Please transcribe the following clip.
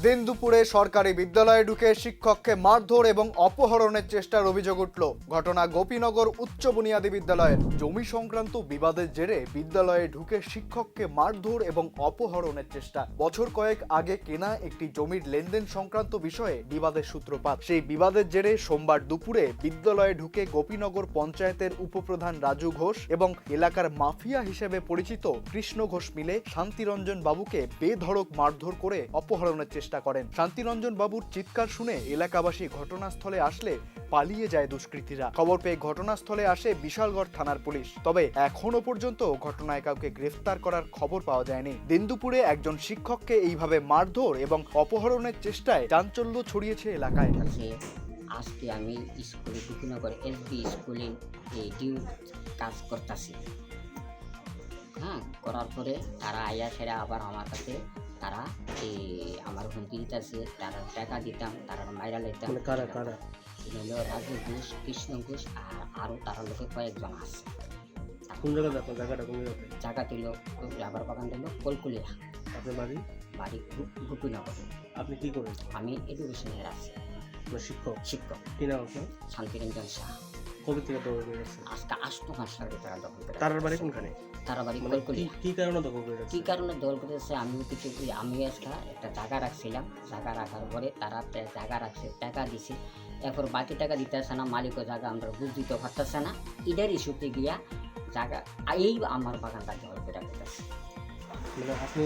দিন দুপুরে সরকারি বিদ্যালয়ে ঢুকে শিক্ষককে মারধর এবং অপহরণের চেষ্টার অভিযোগ উঠল। ঘটনা গোপীনগর উচ্চ বুনিয়াদী বিদ্যালয়ের। জমি সংক্রান্ত বিবাদের জেরে বিদ্যালয়ে ঢুকে শিক্ষককে মারধর এবং অপহরণের চেষ্টা। বছর কয়েক আগে কেনা একটি জমির লেনদেন সংক্রান্ত বিষয়ে বিবাদের সূত্রপাত। সেই বিবাদের জেরে সোমবার দুপুরে বিদ্যালয়ে ঢুকে গোপীনগর পঞ্চায়েতের উপপ্রধান রাজু ঘোষ এবং এলাকার মাফিয়া হিসেবে পরিচিত কৃষ্ণ ঘোষ মিলে শান্তিরঞ্জন বাবুকে বেধড়ক মারধর করে অপহরণের চেষ্টা করেন। শান্তিরঞ্জন বাবুর চিৎকার শুনে এলাকাবাসী ঘটনাস্থলে আসলে পালিয়ে যায় দুষ্কৃতীরা। খবর পেয়ে ঘটনাস্থলে আসে বিশালগড় থানার পুলিশ। তবে এখনো পর্যন্ত ঘটনায় কাউকে গ্রেফতার করার খবর পাওয়া যায়নি। দিন দুপুরে একজন শিক্ষককে এইভাবে মারধর এবং অপহরণের চেষ্টায় চাঞ্চল্য ছড়িয়েছে এলাকায়। আজকে আমি স্কুলে গোপীনগর এসবি স্কুলে কাজ করতেছি। করার পরে তারা আইয়া সেরা আবার আমার কাছে তারা আমার হুমকি দিতেছে, তারা টাকা দিতাম, তারা মাইরা লাইতাম। হলো রাজু ঘোষ, কৃষ্ণ ঘোষ আর আরও তারা লোকে কয়েকজন আছে। কোন জায়গা দেখো? জায়গাটা কোন জায়গাতে? জায়গা দিল রাবার বাগান দিল কলকুলিয়া। আপনার বাড়ি? বাড়ি গোপীনগর। আপনি কি করেন? আমি এডুকেশনের আছি। শিক্ষক? শিক্ষক। কি নাম আপনার? শান্তিরঞ্জন শাহ। কবে থেকে দখল করে গেছে? আজকে 8 মাস আগে তারা দখল করে। তার বাড়ি কোনখানে? তারা বাড়ি মানে কলকুলিয়া। কি কারণে দখল করে গেছে? কি কারণে দখল করেছে আমি কিছু আমি একটা জায়গা রাখছিলাম। জায়গা রাখার পরে তারা জায়গা রাখছে, টাকা দিছে। এরপর বাকি টাকা দিতেছে না, মালিকও জায়গা আমরা বুঝ দিতে পারতেছে না। এটার ইস্যুতে গিয়া জায়গা এই আমার বাগানটা দখল করে গেছে। মানে আপনি